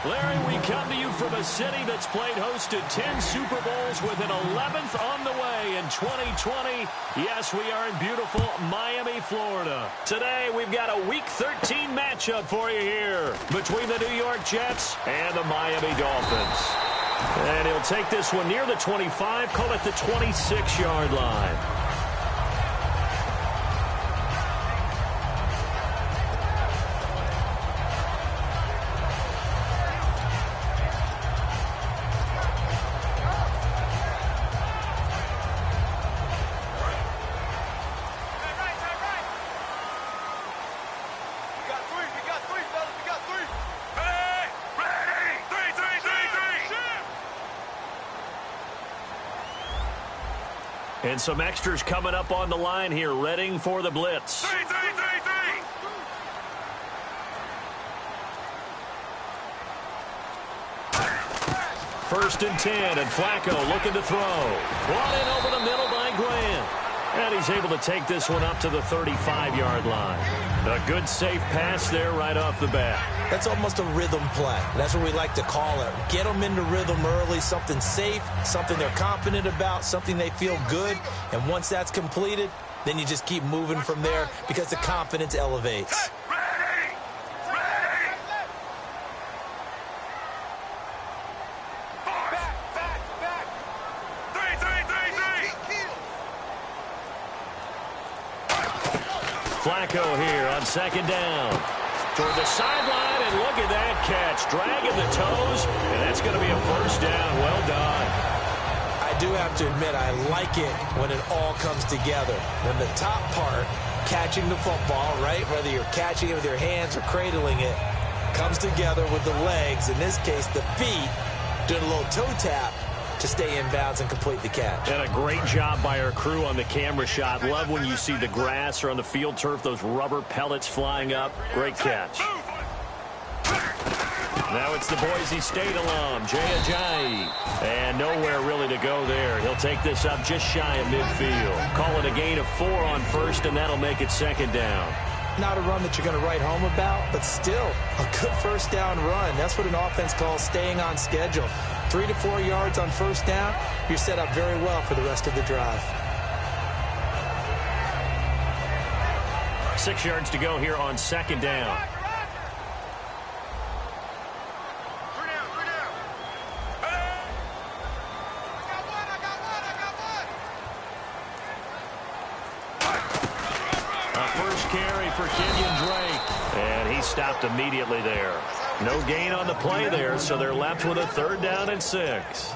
Larry, we come to you from a city that's played host to 10 Super Bowls with an 11th on the way in 2020. Yes, we are in beautiful Miami, Florida. Today, we've got a Week 13 matchup for you here between the New York Jets and the Miami Dolphins. And he'll take this one near the 25, call it the 26-yard line. And some extras coming up on the line here, readying for the blitz. 3, 3, 3, 3. First and 10, and Flacco looking to throw. Brought in over the middle by Grant. And he's able to take this one up to the 35-yard line. A good, safe pass there right off the bat. That's almost a rhythm play. That's what we like to call it. Get them into rhythm early, something safe, something they're confident about, something they feel good. And once that's completed, then you just keep moving from there because the confidence elevates. Flacco here on second down. Toward the sideline, and look at that catch. Dragging the toes, and that's going to be a first down. Well done. I do have to admit, I like it when it all comes together. When the top part, catching the football, right, whether you're catching it with your hands or cradling it, comes together with the legs, in this case the feet, doing a little toe tap to stay in bounds and complete the catch. And a great job by our crew on the camera shot. Love when you see the grass or on the field turf, those rubber pellets flying up. Great catch. Now it's the Boise State alum, Jay Ajayi. And nowhere really to go there. He'll take this up just shy of midfield. Call it a gain of 4 on first, and that'll make it second down. Not a run that you're going to write home about, but still a good first down run. That's what an offense calls staying on schedule. 3 to 4 yards on first down, you're set up very well for the rest of the drive. 6 yards to go here on second down. For Kenyon Drake, and he stopped immediately there. No gain on the play there, so they're left with a 3rd down and 6.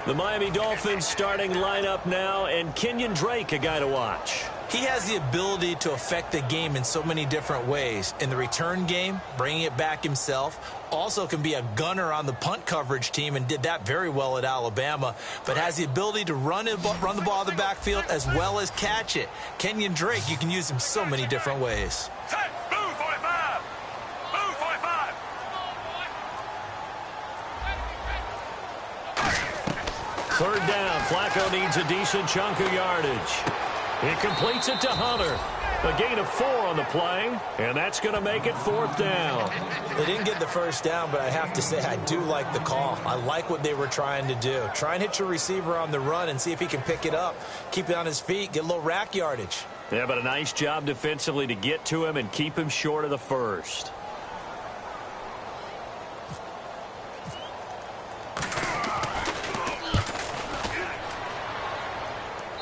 The Miami Dolphins starting lineup now, and Kenyon Drake, a guy to watch. He has the ability to affect the game in so many different ways. In the return game, bringing it back himself. Also can be a gunner on the punt coverage team and did that very well at Alabama. But has the ability to run the ball in the backfield as well as catch it. Kenyon Drake, you can use him so many different ways. Set, move 45. Move 45. Third down. Flacco needs a decent chunk of yardage. He completes it to Hunter. A gain of 4 on the play, and that's going to make it 4th down. They didn't get the first down, but I have to say I do like the call. I like what they were trying to do. Try and hit your receiver on the run and see if he can pick it up. Keep it on his feet, get a little rack yardage. Yeah, but a nice job defensively to get to him and keep him short of the first.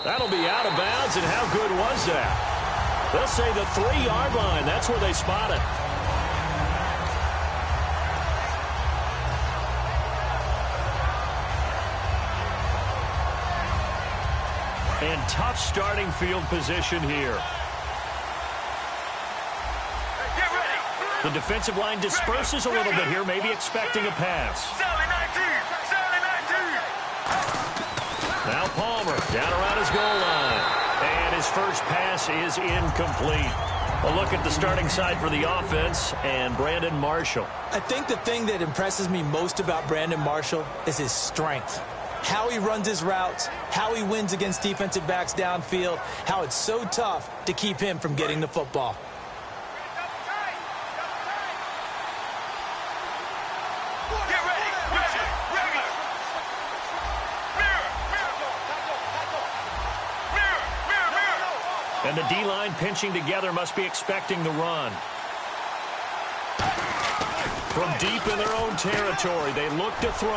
That'll be out of bounds, and how good was that? They'll say the 3-yard line. That's where they spot it. And tough starting field position here. Get ready. The defensive line disperses a little bit here, maybe expecting a pass. Sally 19. Sally 19. Now Palmer down around his goal line. And his first pass is incomplete. A look at the starting side for the offense and Brandon Marshall. I think the thing that impresses me most about Brandon Marshall is his strength. How he runs his routes, how he wins against defensive backs downfield, how it's so tough to keep him from getting the football. Get ready. Regular. Regular. Mirror. Mirror. Mirror. Mirror. And the D-line pinching together must be expecting the run. From deep in their own territory, they look to throw.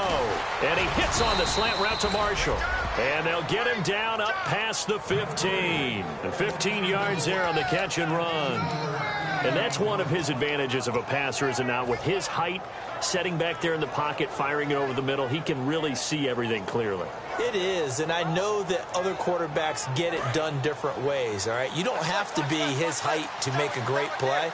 And he hits on the slant route to Marshall. And they'll get him down up past the 15. And 15 yards there on the catch and run. And that's one of his advantages of a passer, is it not? With his height, setting back there in the pocket, firing it over the middle, he can really see everything clearly. It is, and I know that other quarterbacks get it done different ways, all right? You don't have to be his height to make a great play.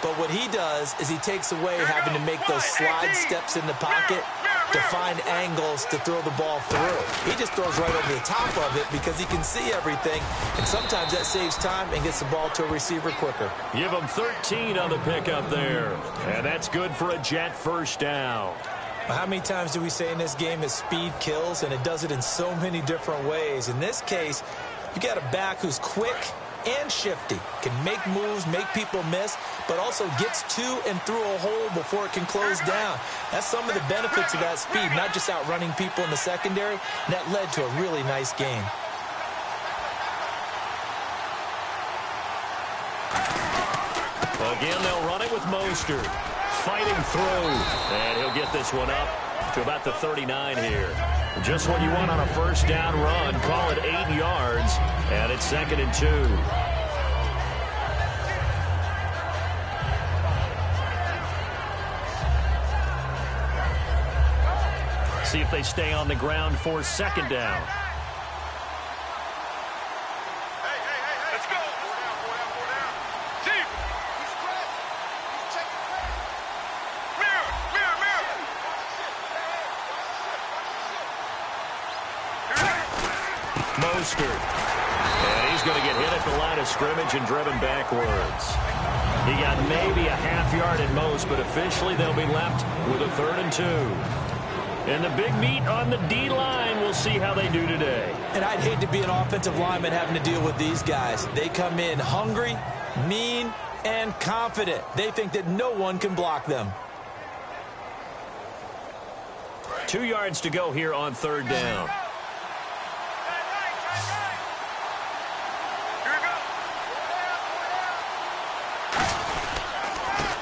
But what he does is he takes away having to make those slide steps in the pocket to find angles to throw the ball through. He just throws right over the top of it because he can see everything, and sometimes that saves time and gets the ball to a receiver quicker. Give him 13 on the pickup there, and that's good for a Jet first down. How many times do we say in this game that speed kills, and it does it in so many different ways? In this case, you got a back who's quick and shifty, can make moves, make people miss, but also gets to and through a hole before it can close down. That's some of the benefits of that speed, not just outrunning people in the secondary. And that led to a really nice game. Again, they'll run it with Mostert. Fighting through, and he'll get this one up to about the 39 here. Just what you want on a first down run. Call it 8 yards, and it's 2nd and 2. See if they stay on the ground for 2nd down. Hey, let's go. 4 down. Deep. Mirror. Mostert. And he's going to get hit at the line of scrimmage and driven backwards. He got maybe a half yard at most, but officially they'll be left with a 3rd and 2. And the big meat on the D-line, we'll see how they do today. And I'd hate to be an offensive lineman having to deal with these guys. They come in hungry, mean, and confident. They think that no one can block them. 2 yards to go here on 3rd down.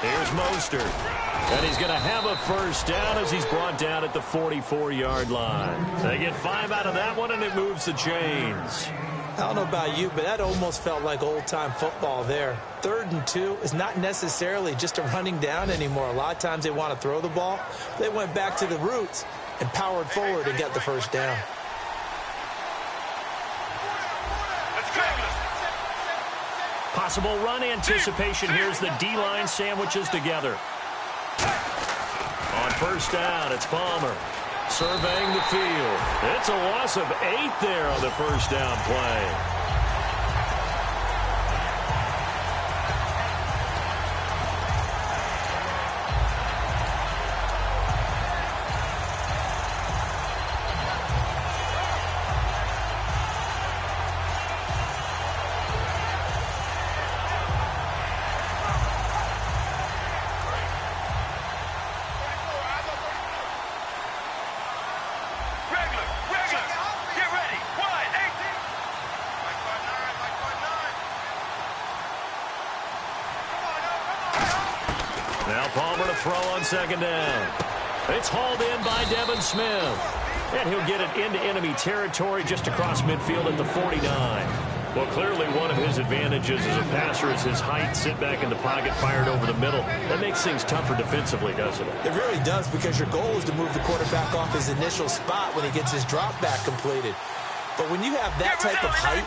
Here's Mostert. And he's going to have a first down as he's brought down at the 44-yard line. They get 5 out of that one, and it moves the chains. I don't know about you, but that almost felt like old-time football there. 3rd and 2 is not necessarily just a running down anymore. A lot of times they want to throw the ball. They went back to the roots and powered forward and got the first down. Possible run anticipation. Here's the D-line sandwiches together. On first down, it's Palmer surveying the field. It's a loss of 8 there on the first down play. Now Palmer to throw on 2nd down. It's hauled in by Devin Smith. And he'll get it into enemy territory just across midfield at the 49. Well, clearly one of his advantages as a passer is his height. Sit back in the pocket, fired over the middle. That makes things tougher defensively, doesn't it? It really does, because your goal is to move the quarterback off his initial spot when he gets his drop back completed. But when you have that type of height,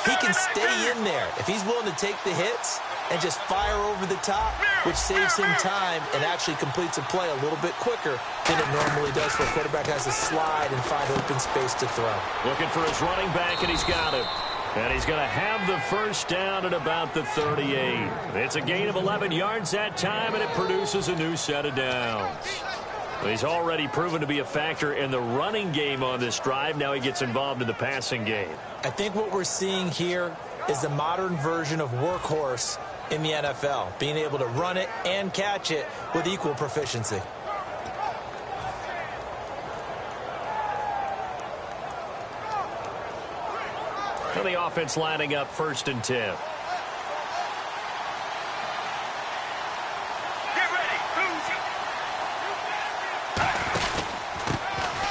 he can stay in there. If he's willing to take the hits and just fire over the top, which saves him time and actually completes a play a little bit quicker than it normally does, where a quarterback has to slide and find open space to throw. Looking for his running back, and he's got him. And he's going to have the first down at about the 38. It's a gain of 11 yards that time, and it produces a new set of downs. He's already proven to be a factor in the running game on this drive. Now he gets involved in the passing game. I think what we're seeing here is the modern version of workhorse in the NFL, being able to run it and catch it with equal proficiency. And the offense lining up 1st and 10. Get ready.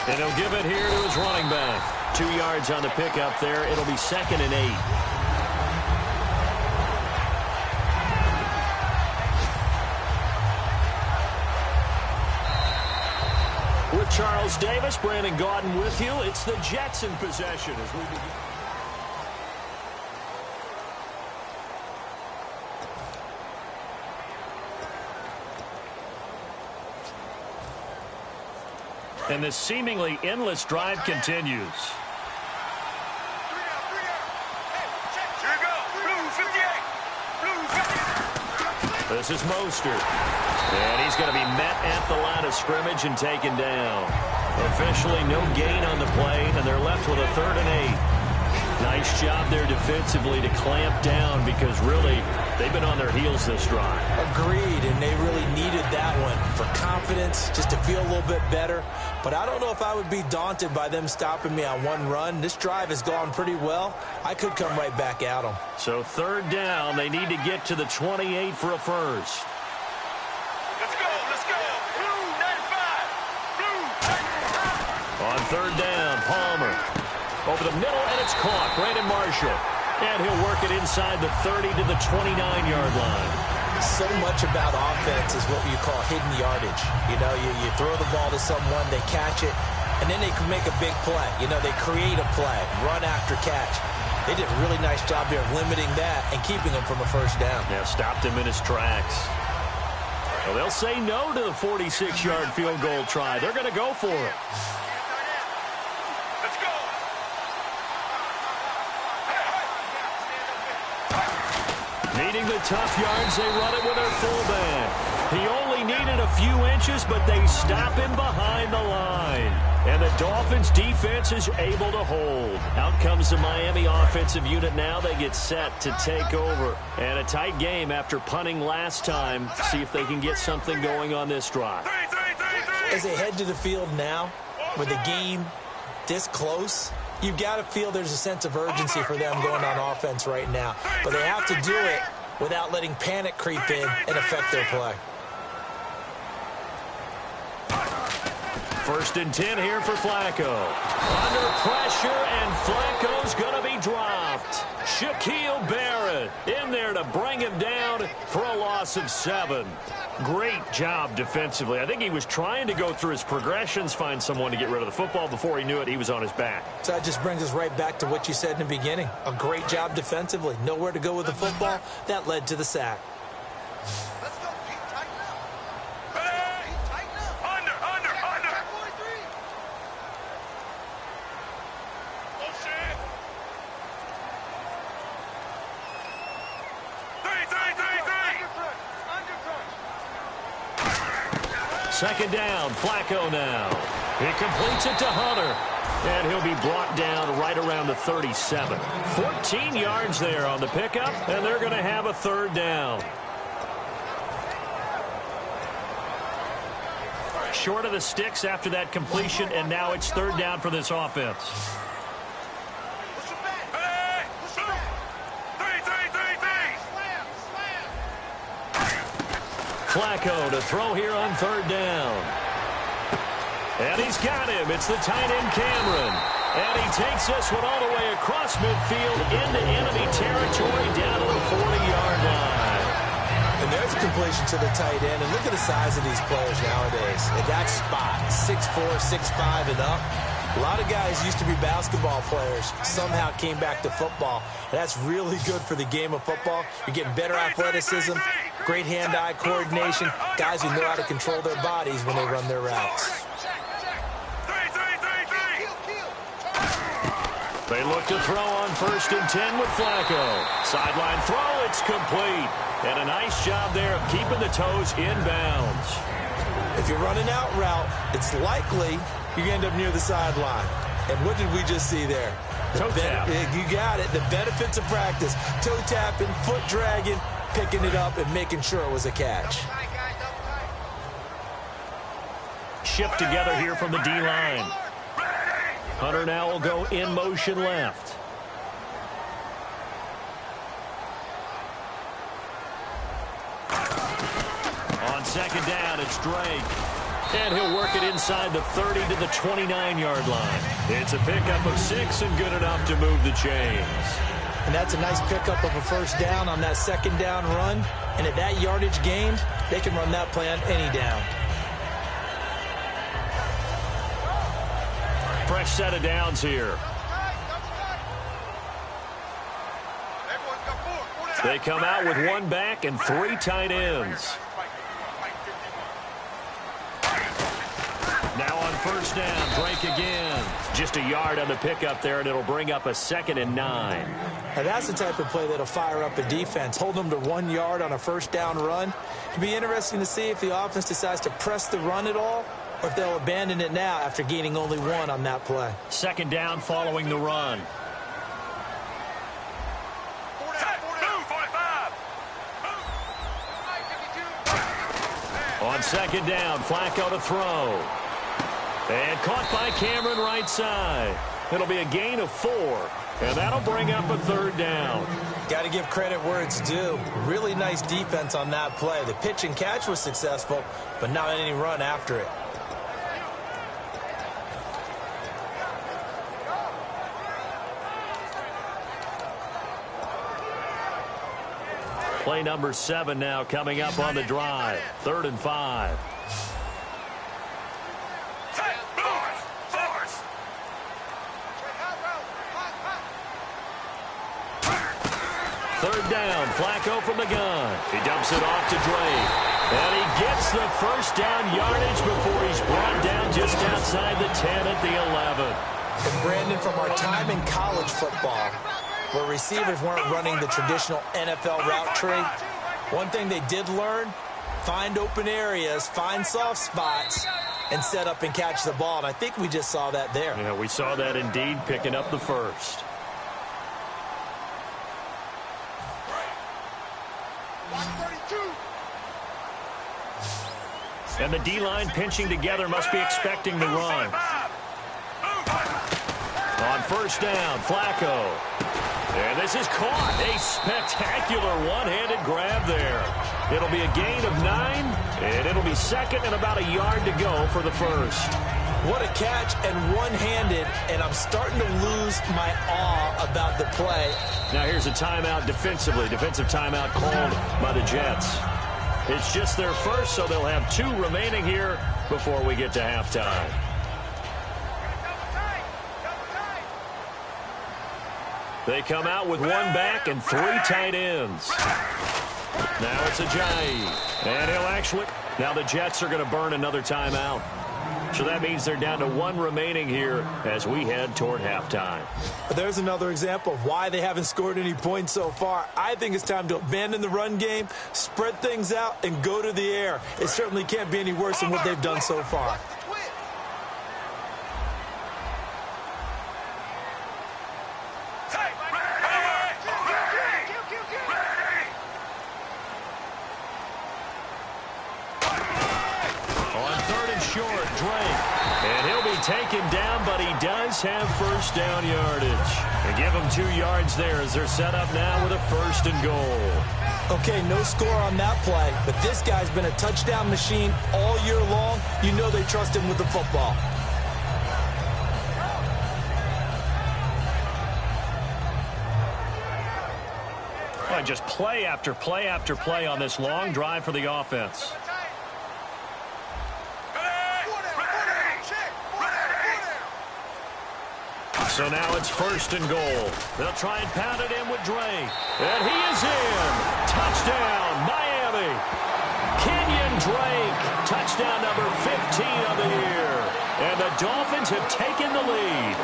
And he'll give it here to his running back. 2 yards on the pickup there. It'll be 2nd and 8. With Charles Davis, Brandon Gaudin with you. It's the Jets in possession as we begin. And this seemingly endless drive continues. 3 out. Hey, check. Here we go. Blue 58. Blue 58. This is Mostert. And he's going to be met at the line of scrimmage and taken down. Officially no gain on the play, and they're left with a 3rd and 8. Nice job there defensively to clamp down because really they've been on their heels this drive. Agreed, and they really needed that one for confidence, just to feel a little bit better. But I don't know if I would be daunted by them stopping me on one run. This drive has gone pretty well. I could come right back at them. So 3rd down, they need to get to the 28 for a first. Let's go. Let's go. Blue 95. Blue 95. On 3rd down, Palmer. Over the middle, and it's caught. Brandon Marshall. And he'll work it inside the 30 to the 29-yard line. So much about offense is what you call hidden yardage. You know, you throw the ball to someone, they catch it, and then they can make a big play. You know, they create a play, run after catch. They did a really nice job there of limiting that and keeping him from a 1st down. Yeah, stopped him in his tracks. Well, they'll say no to the 46-yard field goal try. They're going to go for it. Let's go. Needing the tough yards, they run it with their fullback. He only needed a few inches, but they stop him behind the line. And the Dolphins' defense is able to hold. Out comes the Miami offensive unit now. They get set to take over. And a tight game after punting last time. See if they can get something going on this drive. As they head to the field now, with the game this close, you've got to feel there's a sense of urgency for them going on offense right now. But they have to do it without letting panic creep in and affect their play. 1st and 10 here for Flacco. Under pressure, and Flacco's going to be dropped. Shaquille Barrett in there to bring him down for a loss of 7. Great job defensively. I think he was trying to go through his progressions, find someone to get rid of the football. Before he knew it, he was on his back. So that just brings us right back to what you said in the beginning. A great job defensively. Nowhere to go with the football. That led to the sack. Let's go. Keep tighten up. Hey! Keep tighten up. Under. Check 43. Oh, shit. 2nd down, Flacco now. He completes it to Hunter. And he'll be brought down right around the 37. 14 yards there on the pickup, and they're going to have a 3rd down. Short of the sticks after that completion, and now it's 3rd down for this offense. Flacco to throw here on 3rd down. And he's got him. It's the tight end, Cameron. And he takes this one all the way across midfield into enemy territory down to the 40-yard line. And there's a completion to the tight end. And look at the size of these players nowadays. At that spot, 6'4", 6'5", and up. A lot of guys used to be basketball players, somehow came back to football. And that's really good for the game of football. You're getting better athleticism, great hand-eye coordination, guys who know how to control their bodies when they run their routes. They look to throw on 1st and 10 with Flacco. Sideline throw, it's complete. And a nice job there of keeping the toes in bounds. If you're running out route, it's likely you end up near the sideline. And what did we just see there? Toe tap. You got it. The benefits of practice. Toe tapping, foot dragging, picking it up, and making sure it was a catch. Shift together here from the D-line. Hunter now will go in motion left. second down, it's Drake. And he'll work it inside the 30 to the 29-yard line. It's a pickup of 6 and good enough to move the chains. And that's a nice pickup of a first down on that second down run. And at that yardage gained, they can run that play on any down. Fresh set of downs here. They come out with one back and 3 tight ends. Now on first down, Drake again. Just a yard on the pickup there, and it'll bring up a 2nd and 9. Now that's the type of play that'll fire up a defense. Hold them to 1 yard on a first down run. It'll be interesting to see if the offense decides to press the run at all, or if they'll abandon it now after gaining only 1 on that play. 2nd down following the run. On 2nd down, Flacco to throw. And caught by Cameron right side. It'll be a gain of 4, and that'll bring up a 3rd down. Got to give credit where it's due. Really nice defense on that play. The pitch and catch was successful, but not any run after it. Play number 7 now coming up on the drive. 3rd and 5. Third down, Flacco from the gun. He dumps it off to Drake. And he gets the first down yardage before he's brought down just outside the 10 at the 11. And Brandon, from our time in college football, where receivers weren't running the traditional NFL route tree, one thing they did learn, find open areas, find soft spots, and set up and catch the ball. And I think we just saw that there. Yeah, we saw that indeed, picking up the first. And the D-line pinching together must be expecting the run. On first down, Flacco. And this is caught. A spectacular one-handed grab there. It'll be a gain of 9, and it'll be 2nd and about a yard to go for the first. What a catch, and one-handed, and I'm starting to lose my awe about the play. Now here's a timeout defensively. Defensive timeout called by the Jets. It's just their first, so they'll have 2 remaining here before we get to halftime. They come out with 1 back and 3 tight ends. Now it's Ajayi. And he'll actually... Now the Jets are going to burn another timeout. So that means they're down to 1 remaining here as we head toward halftime. There's another example of why they haven't scored any points so far. I think it's time to abandon the run game, spread things out, and go to the air. It certainly can't be any worse than what they've done so far. Taken down, but he does have first down yardage. They give him 2 yards there as they're set up now with a 1st and goal. Okay, no score on that play, but this guy's been a touchdown machine all year long. You know they trust him with the football. Well, just play after play after play on this long drive for the offense. So now it's 1st and goal. They'll try and pound it in with Drake. And he is in. Touchdown, Miami. Kenyon Drake. Touchdown number 15 of the year. And the Dolphins have taken the lead.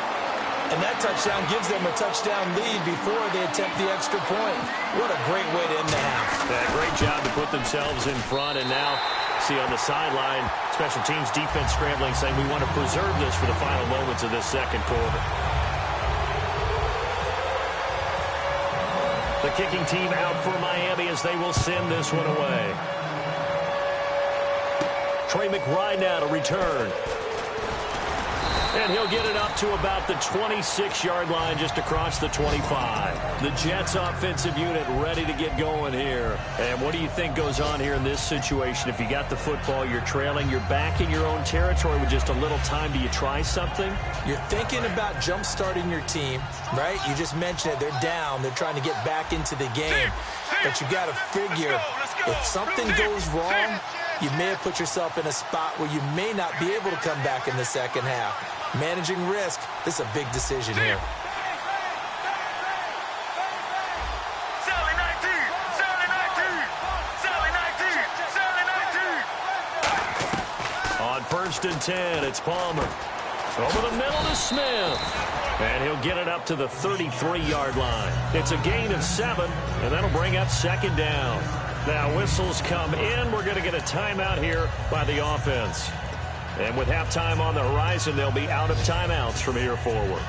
And that touchdown gives them a touchdown lead before they attempt the extra point. What a great way to end the half. Yeah, great job to put themselves in front. And now, see on the sideline, special teams defense scrambling, saying we want to preserve this for the final moments of this second quarter. The kicking team out for Miami as they will send this one away. Trey McBride now to return. And he'll get it up to about the 26-yard line, just across the 25. The Jets offensive unit ready to get going here. And what do you think goes on here in this situation? If you got the football, you're trailing, you're back in your own territory with just a little time. Do you try something? You're thinking about jump-starting your team, right? You just mentioned it. They're down. They're trying to get back into the game. But you got to figure, if something goes wrong, you may have put yourself in a spot where you may not be able to come back in the second half. Managing risk, this is a big decision here. On 1st and 10, it's Palmer. Over the middle to Smith. And he'll get it up to the 33-yard line. It's a gain of 7, and that'll bring up 2nd down. Now whistles come in. We're going to get a timeout here by the offense. And with halftime on the horizon, they'll be out of timeouts from here forward.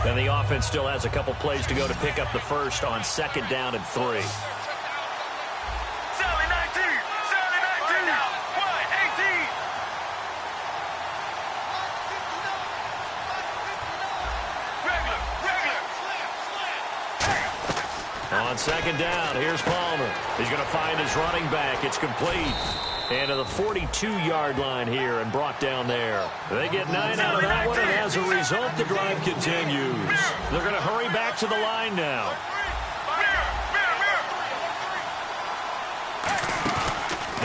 And the offense still has a couple plays to go to pick up the first on 2nd down and 3. On 2nd down, here's Palmer. He's going to find his running back. It's complete. And to the 42-yard line here and brought down there. They get 9 out of that one, and as a result, the drive continues. They're going to hurry back to the line now.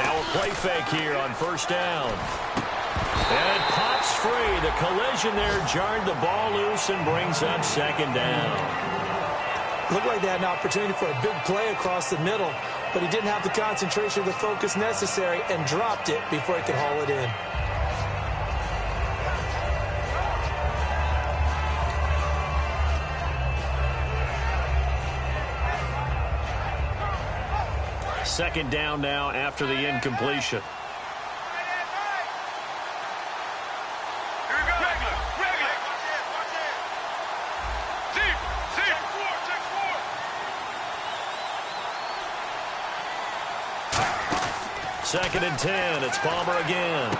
Now a play fake here on 1st down. And it pops free. The collision there jarred the ball loose and brings up 2nd down. Looked like they had an opportunity for a big play across the middle, but he didn't have the concentration or the focus necessary and dropped it before he could haul it in. Second down now after the incompletion. Second and 10. It's Palmer again.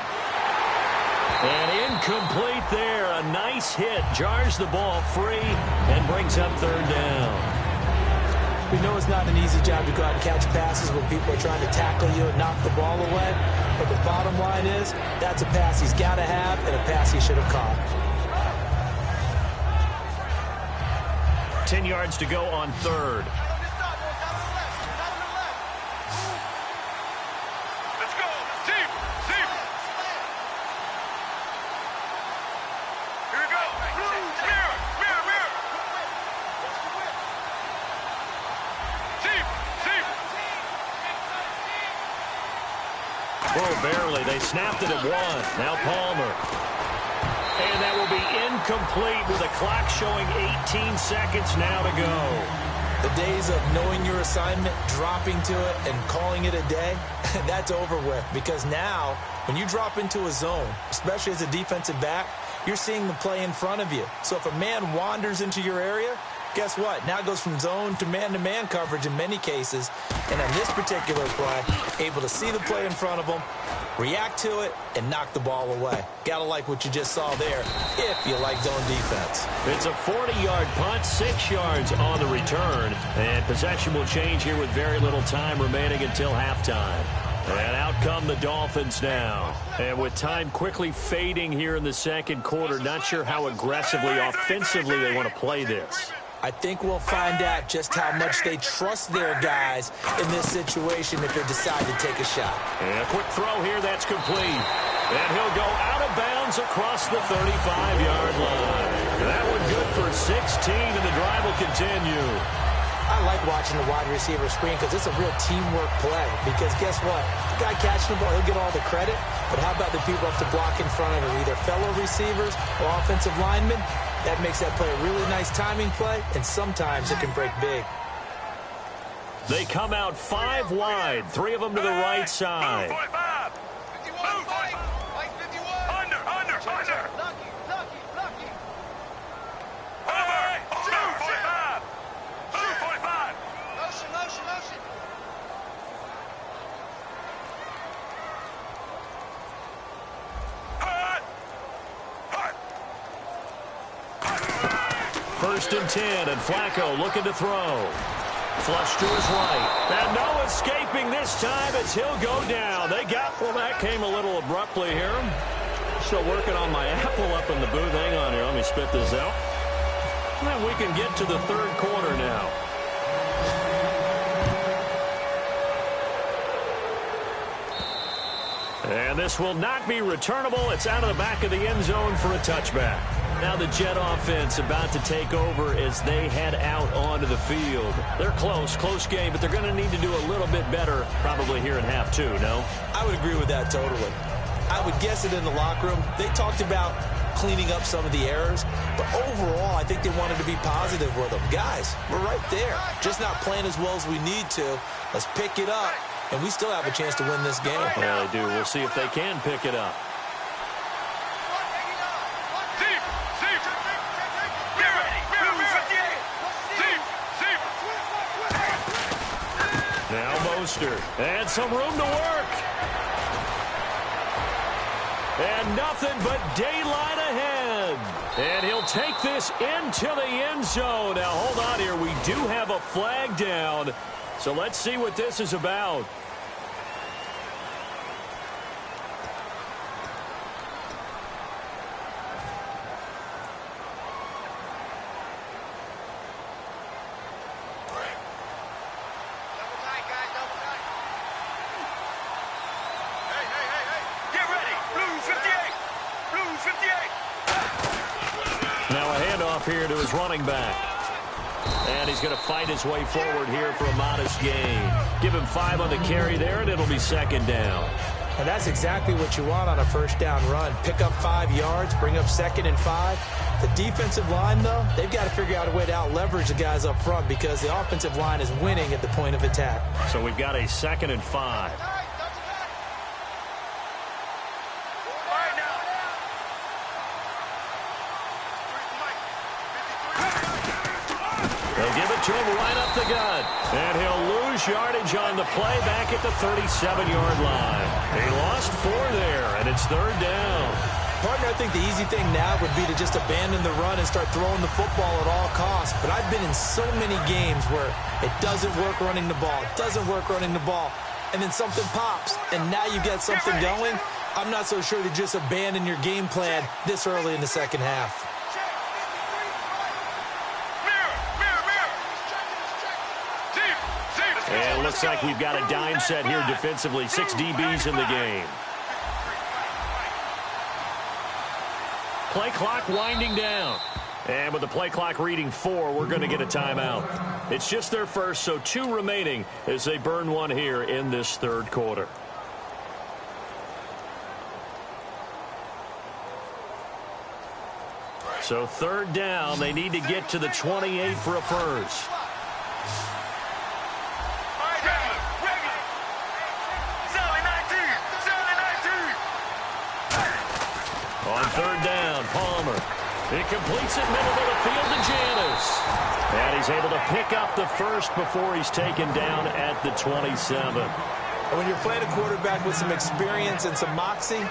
And incomplete there. A nice hit. Jars the ball free and brings up 3rd down. We know it's not an easy job to go out and catch passes when people are trying to tackle you and knock the ball away. But the bottom line is, that's a pass he's got to have and a pass he should have caught. 10 yards to go on 3rd. Barely. They snapped it at 1. Now Palmer. And that will be incomplete with the clock showing 18 seconds now to go. The days of knowing your assignment, dropping to it, and calling it a day, that's over with. Because now, when you drop into a zone, especially as a defensive back, you're seeing the play in front of you. So if a man wanders into your area, guess what? Now it goes from zone to man-to-man coverage in many cases. And on this particular play, able to see the play in front of him, react to it, and knock the ball away. Gotta like what you just saw there, if you like zone defense. It's a 40-yard punt, 6 yards on the return. And possession will change here with very little time remaining until halftime. And out come the Dolphins now. And with time quickly fading here in the second quarter, not sure how aggressively, offensively they want to play this. I think we'll find out just how much they trust their guys in this situation if they decide to take a shot. And a quick throw here, that's complete. And he'll go out of bounds across the 35-yard line. That one good for 16, and the drive will continue. I like watching the wide receiver screen because it's a real teamwork play. Because guess what? The guy catching the ball, he'll get all the credit. But how about the people up to block in front of him, either fellow receivers or offensive linemen? That makes that play a really nice timing play, and sometimes it can break big. They come out 5 wide, 3 of them to the right side. Move, 45. 51. Move, 51. Under. first and 10, and Flacco looking to throw. Flush to his right. And no escaping this time as he'll go down. Well, that came a little abruptly here. Still working on my apple up in the booth. Hang on here. Let me spit this out. And we can get to the third quarter now. And this will not be returnable. It's out of the back of the end zone for a touchback. Now the Jet offense about to take over as they head out onto the field. They're close game, but they're going to need to do a little bit better probably here in half two, no? I would agree with that totally. I would guess it in the locker room. They talked about cleaning up some of the errors, but overall I think they wanted to be positive with them. Guys, we're right there. Just not playing as well as we need to. Let's pick it up, and we still have a chance to win this game. Yeah, they do. We'll see if they can pick it up. Now Mostert, and some room to work. And nothing but daylight ahead. And he'll take this into the end zone. Now, hold on here. We do have a flag down. So let's see what this is about. Here to his running back. And he's going to fight his way forward here for a modest gain. Give him 5 on the carry there, and it'll be second down. And that's exactly what you want on a first down run. Pick up 5 yards, bring up 2nd and 5. The defensive line, though, they've got to figure out a way to out-leverage the guys up front because the offensive line is winning at the point of attack. So we've got a 2nd and 5. To him right up the gut. And he'll lose yardage on the play back at the 37-yard line. He lost 4 there, and it's 3rd down. Partner, I think the easy thing now would be to just abandon the run and start throwing the football at all costs. But I've been in so many games where it doesn't work running the ball. It doesn't work running the ball. And then something pops, and now you get something going. I'm not so sure to just abandon your game plan this early in the second half. And it looks like we've got a dime set here defensively. 6 DBs in the game. Play clock winding down. And with the play clock reading 4, we're going to get a timeout. It's just their first, so 2 remaining as they burn 1 here in this 3rd quarter. So 3rd down, they need to get to the 28 for a first. On 3rd down, Palmer. He completes it middle of the field to Janis. And he's able to pick up the first before he's taken down at the 27. And when you're playing a quarterback with some experience and some moxie,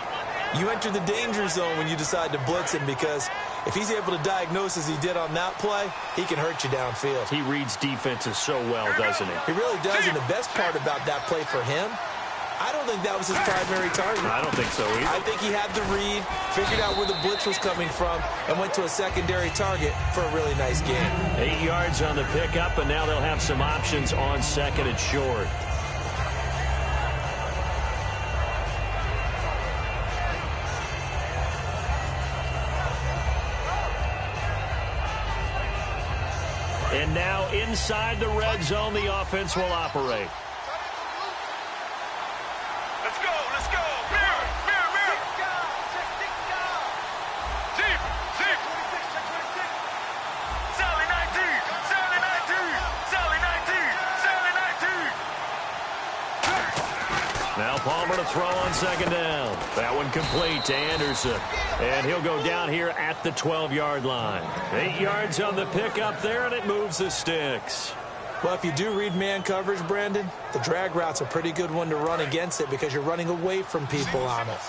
you enter the danger zone when you decide to blitz him because if he's able to diagnose as he did on that play, he can hurt you downfield. He reads defenses so well, doesn't he? He really does, and the best part about that play for him, I don't think that was his primary target. I don't think so either. I think he had the read, figured out where the blitz was coming from, and went to a secondary target for a really nice game. 8 yards on the pickup, and now they'll have some options on 2nd and short. And now inside the red zone, the offense will operate. Now Palmer to throw on 2nd down. That one complete to Anderson. And he'll go down here at the 12-yard line. 8 yards on the pickup there, and it moves the sticks. Well, if you do read man coverage, Brandon, the drag route's a pretty good one to run against it because you're running away from people on it.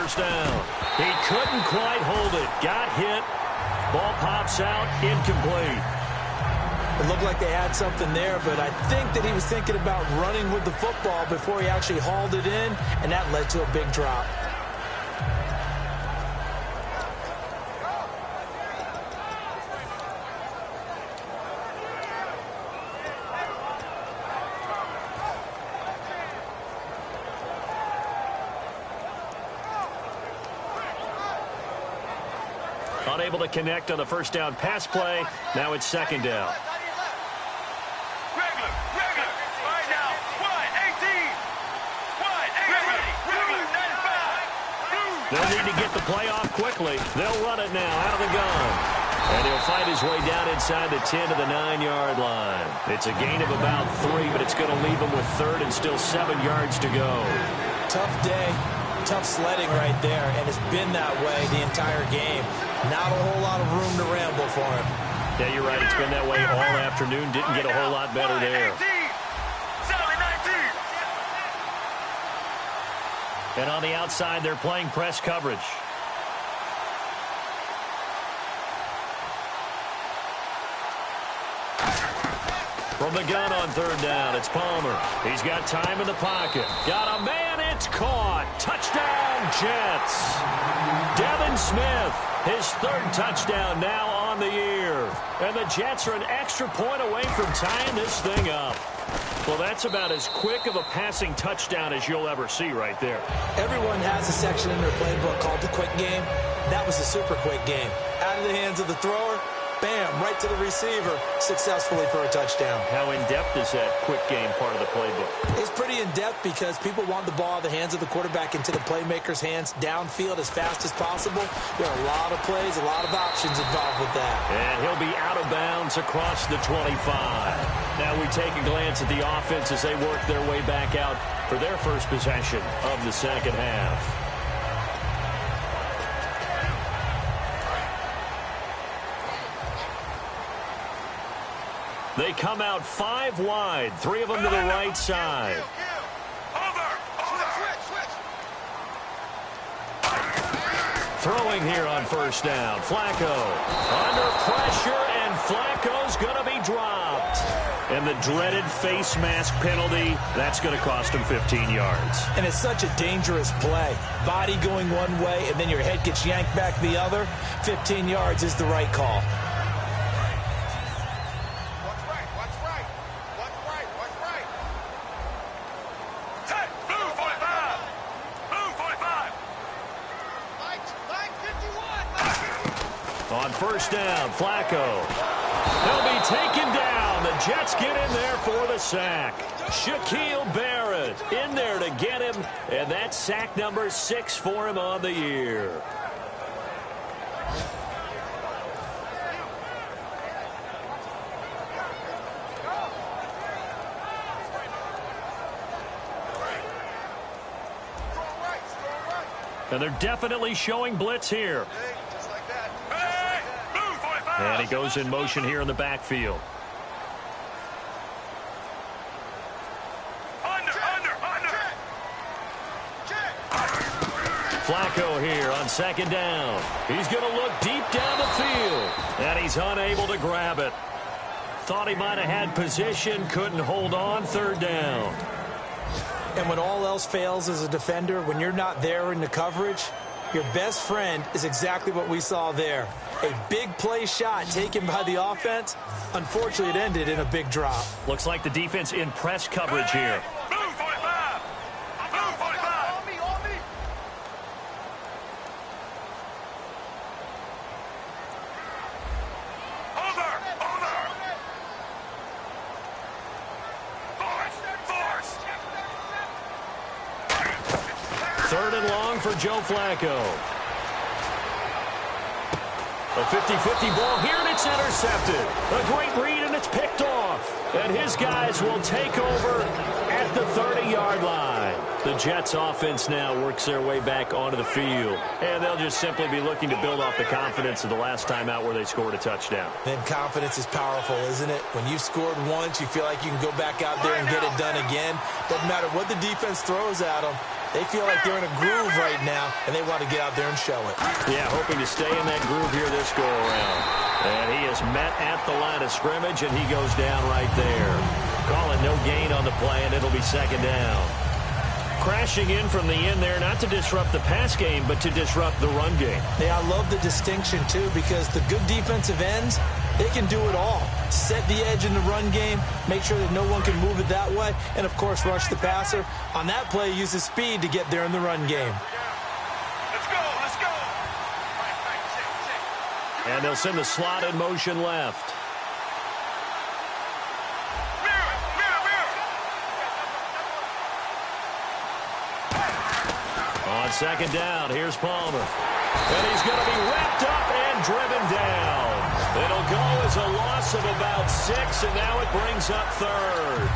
first down. He couldn't quite hold it. Got hit. Ball pops out. Incomplete. It looked like they had something there, but I think that he was thinking about running with the football before he actually hauled it in, and that led to a big drop. Unable to connect on the first down pass play. Now it's second down. They'll need to get the play off quickly. They'll run it now out of the gun. And he'll fight his way down inside the 10 to the 9-yard line. It's a gain of about 3, but it's going to leave him with third and still 7 yards to go. Tough day. Tough sledding right there, and it's been that way the entire game. Not a whole lot of room to ramble for him. Yeah, you're right. It's been that way all afternoon. Didn't get a whole lot better there. And on the outside, they're playing press coverage. From the gun on third down, it's Palmer. He's got time in the pocket. Got a man, it's caught. Touchdown, Jets. Devin Smith, his third touchdown now on the year. And the Jets are an extra point away from tying this thing up. Well, that's about as quick of a passing touchdown as you'll ever see right there. Everyone has a section in their playbook called the quick game. That was a super quick game. Out of the hands of the thrower, bam, right to the receiver, successfully for a touchdown. How in-depth is that quick game part of the playbook? It's pretty in-depth because people want the ball out of the hands of the quarterback into the playmaker's hands downfield as fast as possible. There are a lot of plays, a lot of options involved with that. And he'll be out of bounds across the 25. Now we take a glance at the offense as they work their way back out for their first possession of the second half. They come out 5 wide, 3 of them to the right side. Throwing here on first down. Flacco under pressure, and Flacco's going to be dropped. And the dreaded face mask penalty, that's going to cost him 15 yards. And it's such a dangerous play. Body going one way, and then your head gets yanked back the other. 15 yards is the right call. On first down, Flacco. They'll be taken down. The Jets get in there for the sack. Shaquille Barrett in there to get him, and that's sack number 6 for him on the year. And they're definitely showing blitz here. And he goes in motion here in the backfield. Flacco here on second down. He's going to look deep down the field. And he's unable to grab it. Thought he might have had position, couldn't hold on, third down. And when all else fails as a defender, when you're not there in the coverage, your best friend is exactly what we saw there. A big play shot taken by the offense. Unfortunately, it ended in a big drop. Looks like the defense in press coverage here. Third and long for Joe Flacco. A 50-50 ball here, and it's intercepted. A great read, and it's picked off. And his guys will take over at the 30-yard line. The Jets offense now works their way back onto the field. And they'll just simply be looking to build off the confidence of the last time out where they scored a touchdown. And confidence is powerful, isn't it? When you've scored once, you feel like you can go back out there and get it done again. Doesn't matter what the defense throws at them. They feel like they're in a groove right now, and they want to get out there and show it. Yeah, hoping to stay in that groove here this go-around. And he is met at the line of scrimmage, and he goes down right there. Calling no gain on the play, and it'll be second down. Crashing in from the end there, not to disrupt the pass game, but to disrupt the run game. Yeah, I love the distinction, too, because the good defensive ends, they can do it all. Set the edge in the run game, make sure that no one can move it that way, and, of course, rush the passer. On that play, use his speed to get there in the run game. Let's go, let's go. And they'll send the slot in motion left. On second down, here's Palmer. And he's going to be wrapped up and driven down. It'll go as a loss of about 6, and now it brings up third.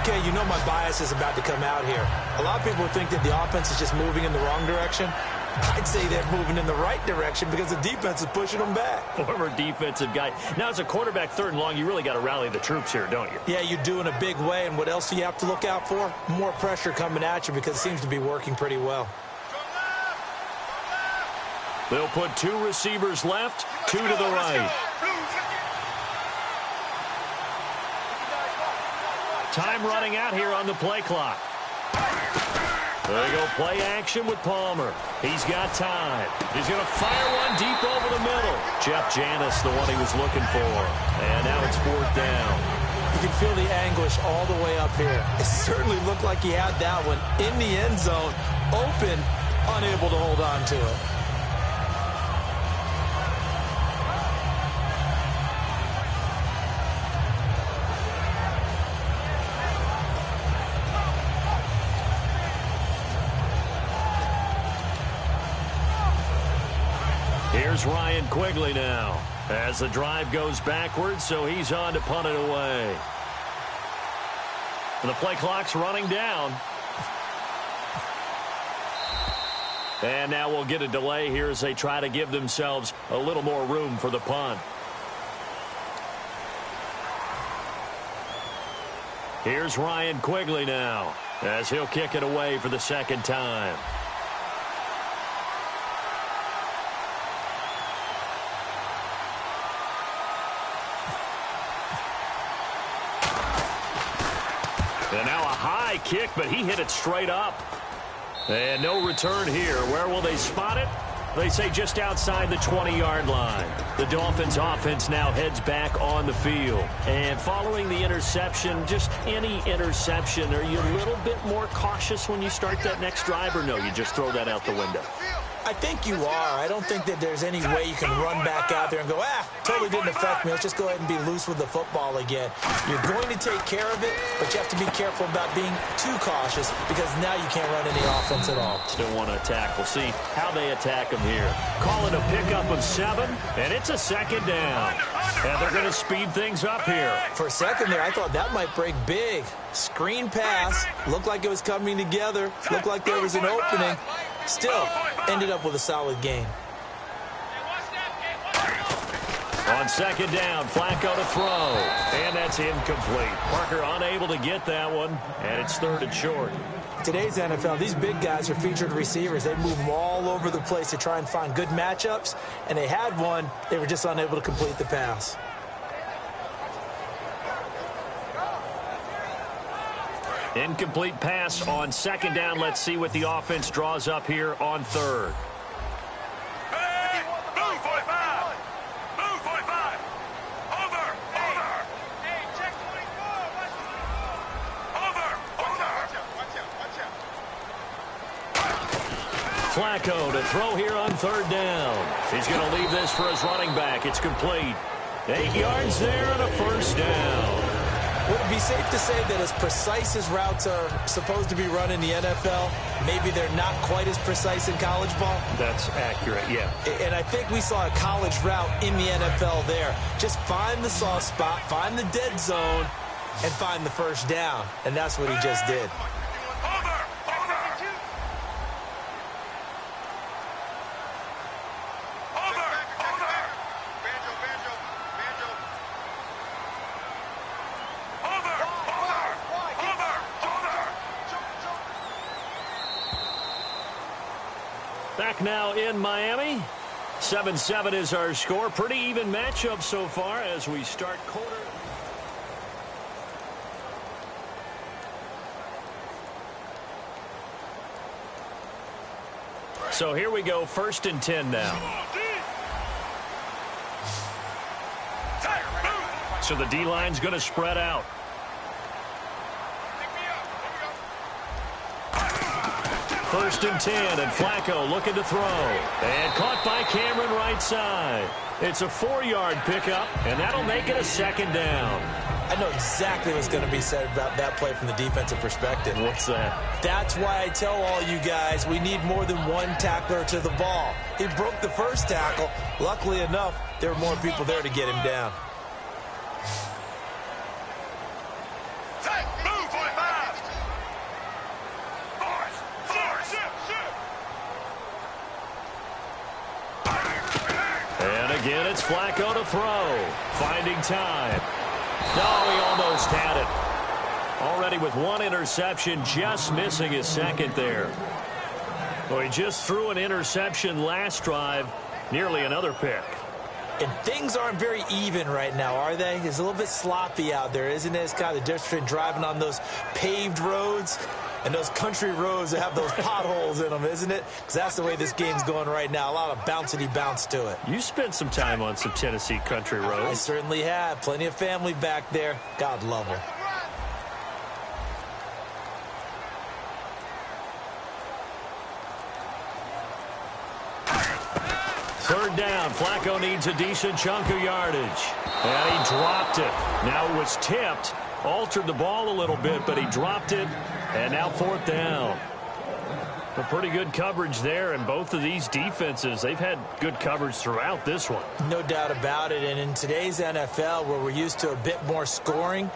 Okay, you know my bias is about to come out here. A lot of people think that the offense is just moving in the wrong direction. I'd say they're moving in the right direction because the defense is pushing them back. Former defensive guy. Now, as a quarterback, third and long, you really got to rally the troops here, don't you? Yeah, you do in a big way, and what else do you have to look out for? More pressure coming at you because it seems to be working pretty well. They'll put 2 receivers left, 2 to the right. Time running out here on the play clock. There you go, play action with Palmer. He's got time. He's going to fire one deep over the middle. Jeff Janis, the one he was looking for. And now it's 4th down. You can feel the anguish all the way up here. It certainly looked like he had that one in the end zone, open, unable to hold on to it. Here's Ryan Quigley now as the drive goes backwards, so he's on to punt it away. And the play clock's running down. And now we'll get a delay here as they try to give themselves a little more room for the punt. Here's Ryan Quigley now as he'll kick it away for the second time. And now a high kick, but he hit it straight up. And no return here. Where will they spot it? They say just outside the 20-yard line. The Dolphins offense now heads back on the field. And following the interception, just any interception, are you a little bit more cautious when you start that next drive, or no, you just throw that out the window? I think you are. I don't think that there's any way you can run back out there and go, totally didn't affect me. Let's just go ahead and be loose with the football again. You're going to take care of it, but you have to be careful about being too cautious because now you can't run any offense at all. Still want to attack. We'll see how they attack them here. Call it a pickup of 7, and it's a second down. And they're going to speed things up here. For a second there, I thought that might break big. Screen pass. Looked like it was coming together. Looked like there was an opening. Still ended up with a solid game. On second down, Flacco to throw. And that's incomplete. Parker unable to get that one. And it's 3rd and short. Today's NFL, these big guys are featured receivers. They move them all over the place to try and find good matchups. And they had one. They were just unable to complete the pass. Incomplete pass on second down. Let's see what the offense draws up here on 3rd. Hey, move 45. Move 45. Over. Hey, check 24. Over. Watch out. Flacco to throw here on 3rd down. He's going to leave this for his running back. It's complete. 8 yards there and a 1st down. Would it be safe to say that as precise as routes are supposed to be run in the NFL, maybe they're not quite as precise in college ball? That's accurate, yeah. And I think we saw a college route in the NFL there. Just find the soft spot, find the dead zone, and find the 1st down. And that's what he just did. back now in Miami. 7-7 is our score. Pretty even matchup so far as we start quarter. So here we go, 1st and 10 now. So the D-line's going to spread out. First and 10, and Flacco looking to throw. And caught by Cameron right side. It's a 4-yard pickup, and that'll make it a 2nd down. I know exactly what's going to be said about that play from the defensive perspective. What's that? That's why I tell all you guys we need more than one tackler to the ball. He broke the first tackle. Luckily enough, there were more people there to get him down. Again, it's Flacco to throw. Finding time. No, he almost had it. Already with 1 interception, just missing his 2nd there. Well, he just threw an interception last drive. Nearly another pick. And things aren't very even right now, are they? It's a little bit sloppy out there, isn't it? It's kind of the difference between driving on those paved roads and those country roads that have those potholes in them, isn't it? Because that's the way this game's going right now. A lot of bouncy bounce to it. You spent some time on some Tennessee country roads. I certainly have. Plenty of family back there. God love them. Third down. Flacco needs a decent chunk of yardage. And he dropped it. Now it was tipped. Altered the ball a little bit, but he dropped it. And now 4th down. A pretty good coverage there, and both of these defenses, they've had good coverage throughout this one. No doubt about it, and in today's NFL, where we're used to a bit more scoring,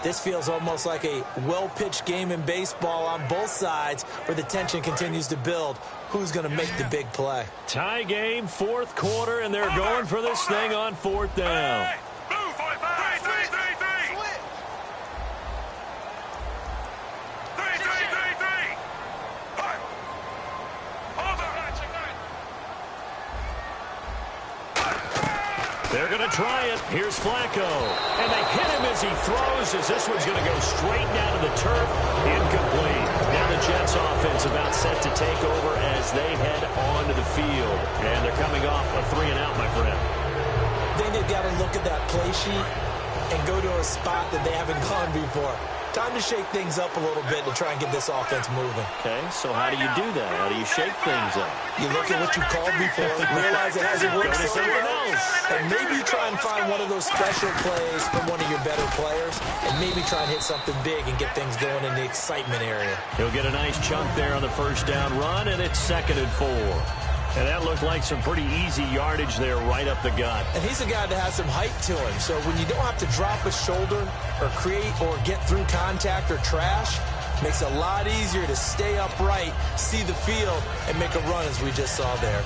this feels almost like a well-pitched game in baseball on both sides where the tension continues to build. Who's going to make the big play? Tie game, 4th quarter, and they're going for this thing on 4th down. They're going to try it. Here's Flacco. And they hit him as he throws, as this one's going to go straight down to the turf. Incomplete. Now the Jets offense about set to take over as they head onto the field. And they're coming off a 3-and-out, my friend. I think they've got to look at that play sheet and go to a spot that they haven't gone before. Time to shake things up a little bit to try and get this offense moving. Okay, so how do you do that? How do you shake things up? You look at what you called before, realize it hasn't worked so well, and maybe you try and find one of those special plays from one of your better players, and maybe try and hit something big and get things going in the excitement area. He'll get a nice chunk there on the 1st down run, and it's 2nd and 4. And that looked like some pretty easy yardage there right up the gut. And he's a guy that has some height to him. So when you don't have to drop a shoulder or create or get through contact or trash, makes it a lot easier to stay upright, see the field, and make a run as we just saw there.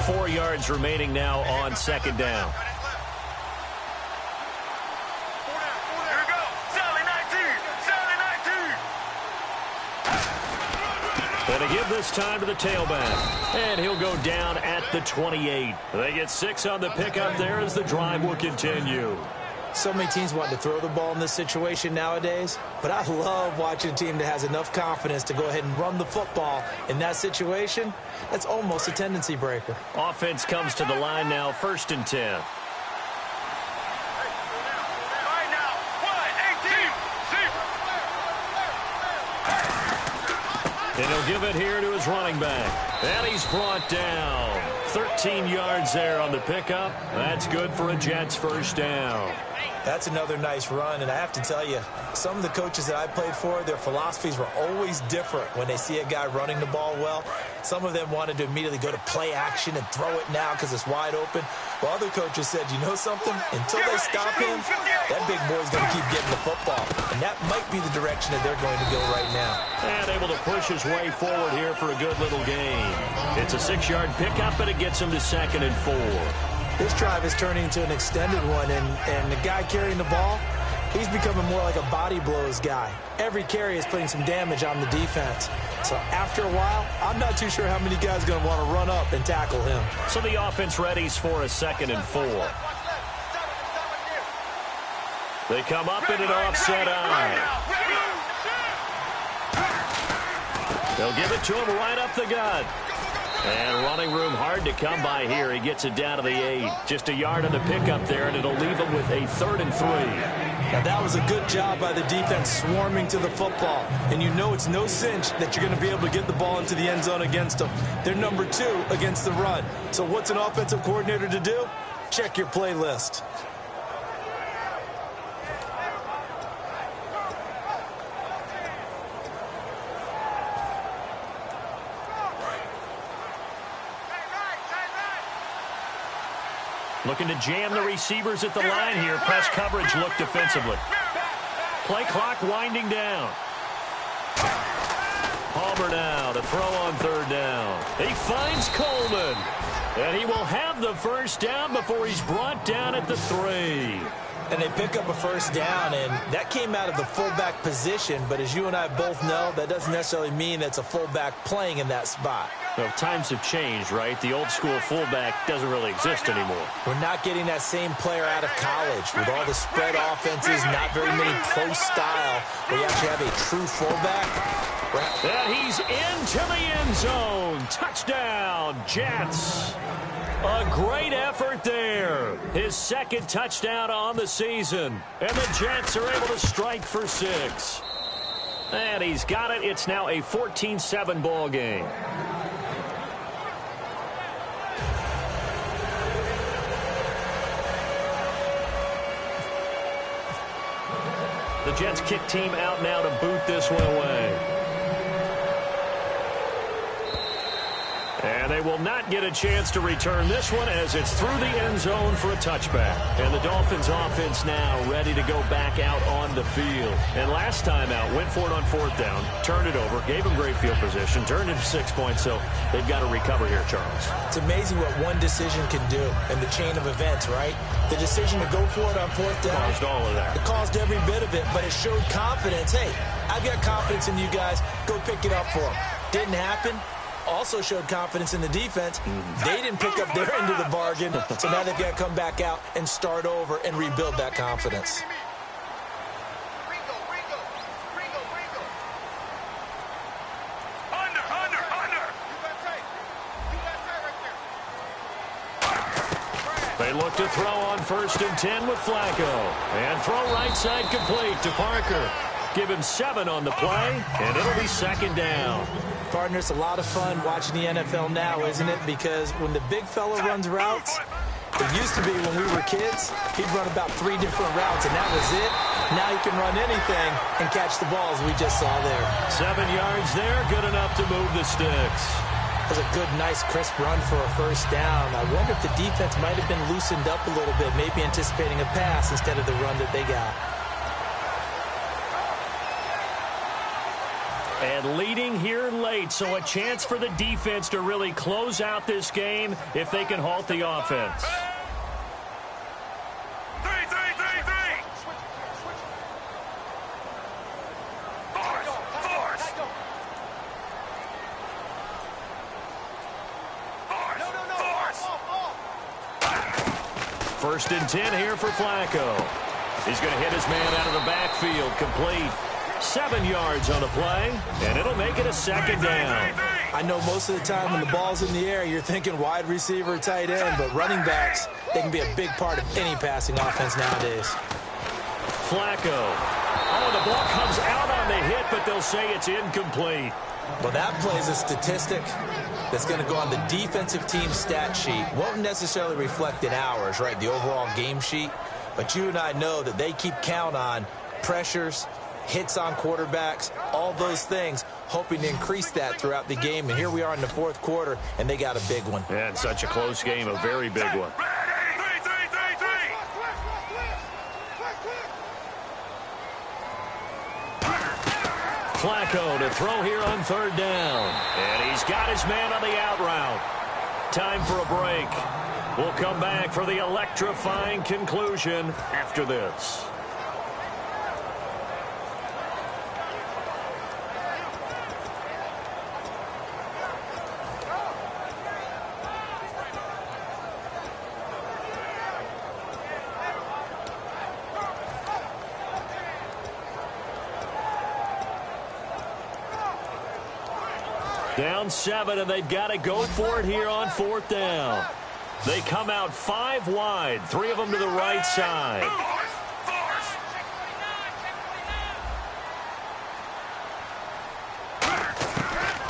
Four yards remaining now on 2nd down. And to give this time to the tailback. And he'll go down at the 28. They get 6 on the pickup there as the drive will continue. So many teams want to throw the ball in this situation nowadays, but I love watching a team that has enough confidence to go ahead and run the football in that situation. That's almost a tendency breaker. Offense comes to the line now, 1st and 10. And he'll give it here to his running back. And he's brought down. 13 yards there on the pickup. That's good for a Jets 1st down. That's another nice run, and I have to tell you, some of the coaches that I played for, their philosophies were always different when they see a guy running the ball well. Some of them wanted to immediately go to play action and throw it now because it's wide open. While other coaches said, you know something? Until they stop him, that big boy's going to keep getting the football. And that might be the direction that they're going to go right now. And able to push his way forward here for a good little gain. It's a 6-yard pickup, and it gets him to 2nd and 4. This drive is turning into an extended one, and the guy carrying the ball, he's becoming more like a body blows guy. Every carry is putting some damage on the defense. So after a while, I'm not too sure how many guys are going to want to run up and tackle him. So the offense readies for a 2nd and 4. They come up in an offset eye. They'll give it to him right up the gut. And running room hard to come by here. He gets it down to the 8. Just a yard on the pickup there, and it'll leave him with a 3rd and 3. Now, that was a good job by the defense swarming to the football. And you know it's no cinch that you're going to be able to get the ball into the end zone against them. They're number 2 against the run. So what's an offensive coordinator to do? Check your playlist. Looking to jam the receivers at the line here. Press coverage look defensively. Play clock winding down. Palmer now to throw on 3rd down. He finds Coleman. And he will have the first down before he's brought down at the 3. And they pick up a first down, and that came out of the fullback position. But as you and I both know, that doesn't necessarily mean it's a fullback playing in that spot. Well, times have changed, right? The old school fullback doesn't really exist anymore. We're not getting that same player out of college with all the spread offenses, not very many pro style, where you actually have a true fullback. And he's into the end zone. Touchdown, Jets. A great effort there. His 2nd touchdown on the season. And the Jets are able to strike for 6. And he's got it. It's now a 14-7 ball game. The Jets kick team out now to boot this one away. And they will not get a chance to return this one as it's through the end zone for a touchback. And the Dolphins offense now ready to go back out on the field. And last time out, went for it on 4th down, turned it over, gave them great field position, turned into 6 points, so they've got to recover here, Charles. It's amazing what one decision can do in the chain of events, right? The decision to go for it on 4th down. Caused all of that. It caused every bit of it, but it showed confidence. Hey, I've got confidence in you guys. Go pick it up for them. Didn't happen. Also showed confidence in the defense. They didn't pick up their end of the bargain, so now they've got to come back out and start over and rebuild that confidence. They look to throw on 1st and 10 with Flacco. And throw right side complete to Parker. Give him 7 on the play, and it'll be 2nd down. Partner, it's a lot of fun watching the NFL now, isn't it? Because when the big fella runs routes, it used to be when we were kids, he'd run about 3 different routes, and that was it. Now he can run anything and catch the balls we just saw there. 7 yards there, good enough to move the sticks. That was a good, nice, crisp run for a first down. I wonder if the defense might have been loosened up a little bit, maybe anticipating a pass instead of the run that they got. And leading here late, so a chance for the defense to really close out this game if they can halt the offense. First and 10 here for Flacco. He's going to hit his man out of the backfield, complete. 7 yards on the play, and it'll make it a 2nd down. I know most of the time when the ball's in the air, you're thinking wide receiver, tight end, but running backs, they can be a big part of any passing offense nowadays. Flacco. Oh, the ball comes out on the hit, but they'll say it's incomplete. Well, that plays a statistic that's going to go on the defensive team stat sheet. Won't necessarily reflect in ours, right, the overall game sheet, but you and I know that they keep count on pressures, hits on quarterbacks, all those things, hoping to increase that throughout the game. And here we are in the 4th quarter, and they got a big one. And such a close game, a very big one. Flacco to throw here on 3rd down. And he's got his man on the out route. Time for a break. We'll come back for the electrifying conclusion after this. Down 7, and they've got to go for it here on 4th down. They come out 5 wide, 3 of them to the right side.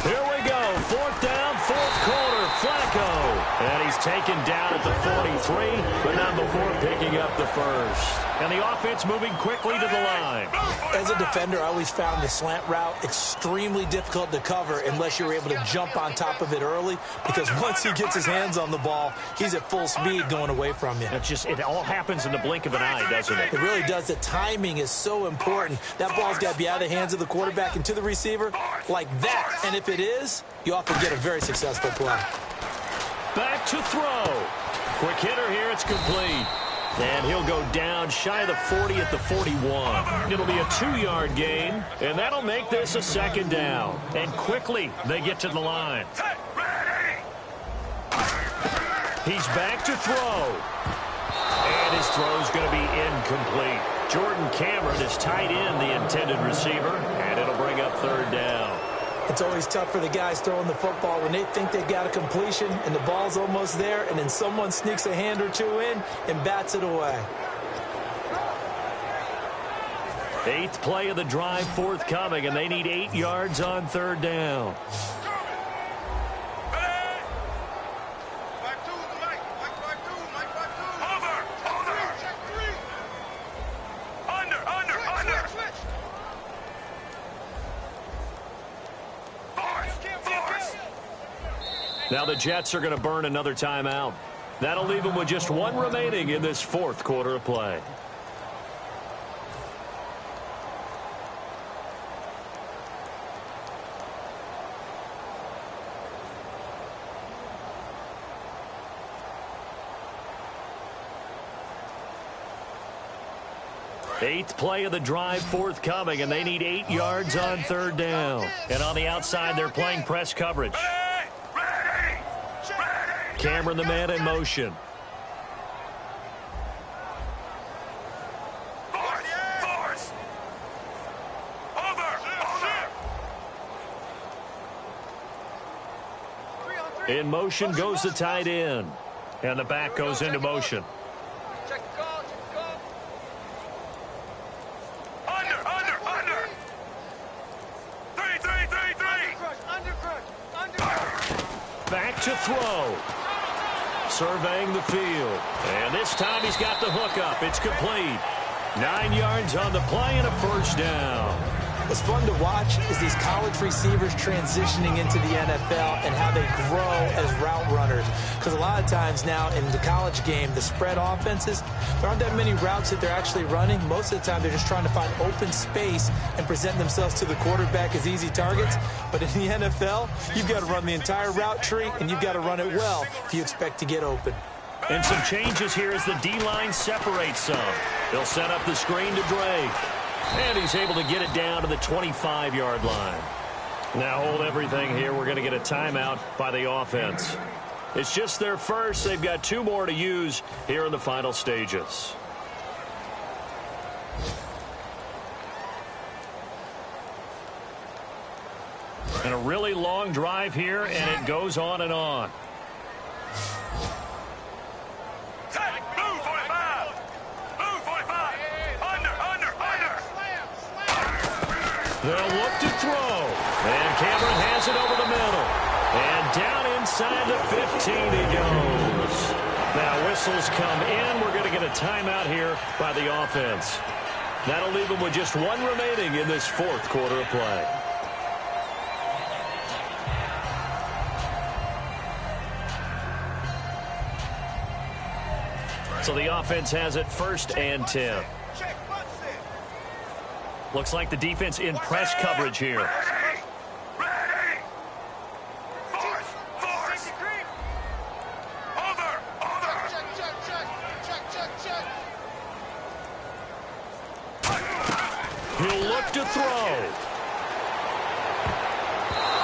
Here we go, 4th down, 4th quarter, Flacco. And he's taken down at the 43, but not before picking up the first. And the offense moving quickly to the line. As a defender, I always found the slant route extremely difficult to cover unless you're able to jump on top of it early, because once he gets his hands on the ball, he's at full speed going away from you. It all happens in the blink of an eye, doesn't it? It really does. The timing is so important. That ball's got to be out of the hands of the quarterback and to the receiver like that. And if it is, you often get a very successful play. Back to throw. Quick hitter here. It's complete. And he'll go down shy of the 40 at the 41. It'll be a 2-yard gain, and that'll make this a 2nd down. And quickly, they get to the line. He's back to throw. And his throw's going to be incomplete. Jordan Cameron is tight end, the intended receiver, and it'll bring up 3rd down. It's always tough for the guys throwing the football when they think they've got a completion and the ball's almost there, and then someone sneaks a hand or two in and bats it away. 8th play of the drive forthcoming, and they need 8 yards on 3rd down. Now the Jets are going to burn another timeout. That'll leave them with just 1 remaining in this 4th quarter of play. Eighth play of the drive forthcoming, and they need 8 yards on 3rd down. And on the outside, they're playing press coverage. Cameron, the man in motion. In motion goes the tight end. And the back goes into motion. Back to throw. Surveying the field. And this time he's got the hook up. It's complete. 9 yards on the play and a 1st down. What's fun to watch is these college receivers transitioning into the NFL and how they grow as route runners. Because a lot of times now in the college game, the spread offenses, there aren't that many routes that they're actually running. Most of the time, they're just trying to find open space and present themselves to the quarterback as easy targets. But in the NFL, you've got to run the entire route tree, and you've got to run it well if you expect to get open. And some changes here as the D-line separates some. They'll set up the screen to Drake. And he's able to get it down to the 25-yard line. Now hold everything here. We're going to get a timeout by the offense. It's just their first. They've got 2 more to use here in the final stages. And a really long drive here, and it goes on and on. They'll look to throw. And Cameron has it over the middle. And down inside the 15 he goes. Now whistles come in. We're going to get a timeout here by the offense. That'll leave them with just 1 remaining in this 4th quarter of play. So the offense has it 1st and 10. Looks like the defense in press coverage here.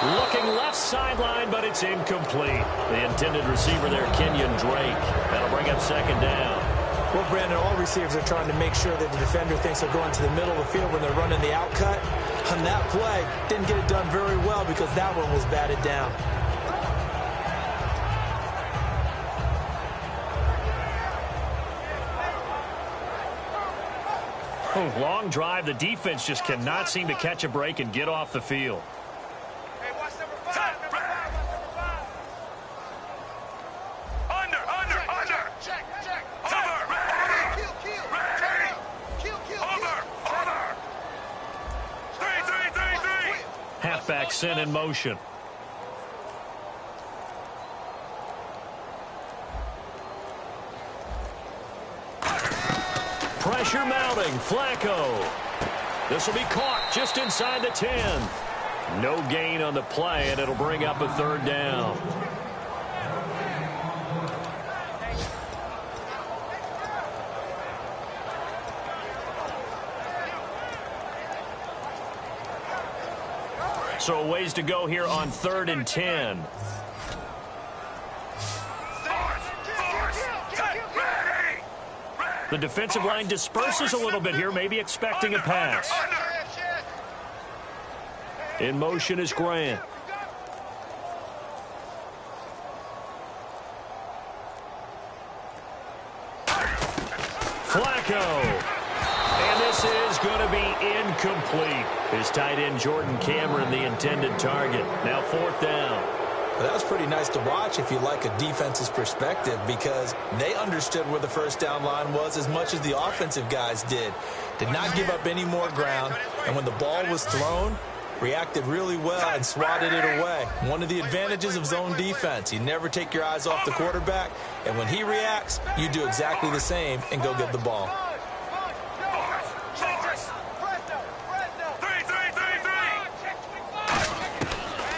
Looking left sideline, but it's incomplete. The intended receiver there, Kenyon Drake. That'll bring up second down. Well, Brandon, all receivers are trying to make sure that the defender thinks they're going to the middle of the field when they're running the out cut. On that play, didn't get it done very well because that one was batted down. Long drive. The defense just cannot seem to catch a break and get off the field. Hey, watch number 5. Number 5. Number 5. Under. Check. Over. Ready. Kill. Ready. Kill. Over. 3. Halfback sent in motion. Pressure mounting. Flacco. This will be caught just inside the 10. No gain on the play, and it'll bring up a third down. So a ways to go here on 3rd and 10. The defensive line disperses a little bit here, maybe expecting a pass. In motion is Grant. Flacco. And this is going to be incomplete. His tight end, Jordan Cameron, the intended target. Now 4th down. Well, that was pretty nice to watch if you like a defense's perspective because they understood where the first down line was as much as the offensive guys did. Did not give up any more ground, and when the ball was thrown, reacted really well and swatted it away. One of the advantages of zone defense, you never take your eyes off the quarterback, and when he reacts, you do exactly the same and go get the ball.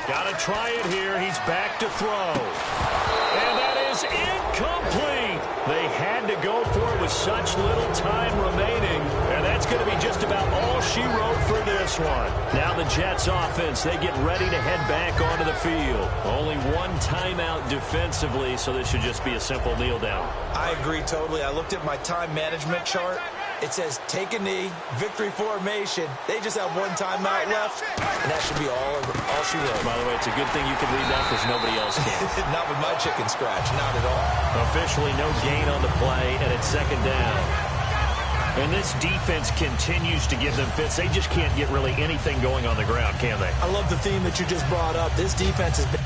Got to try it here. He's back to throw. And that is incomplete. They had to go for it with such little time remaining. And that's going to be just about all she wrote for this one. Now the Jets offense, they get ready to head back onto the field. Only one timeout defensively, so this should just be a simple kneel down. I agree totally. I looked at my time management chart. It says take a knee, victory formation. They just have one timeout left, and that should be all she wrote. By the way, it's a good thing you can read that because nobody else can. Not with my chicken scratch, not at all. Officially no gain on the play, and it's 2nd down. And this defense continues to give them fits. They just can't get really anything going on the ground, can they? I love the theme that you just brought up. This defense has been...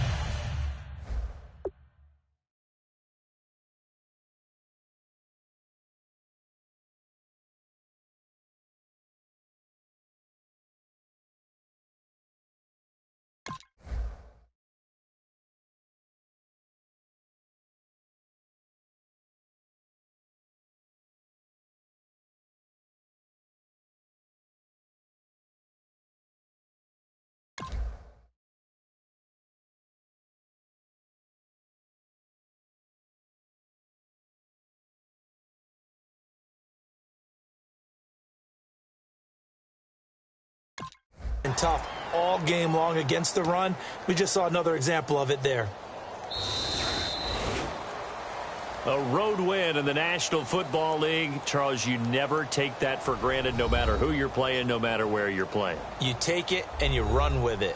and tough all game long against the run. We just saw another example of it there. A road win in the National Football League. Charles, you never take that for granted no matter who you're playing, no matter where you're playing. You take it and you run with it.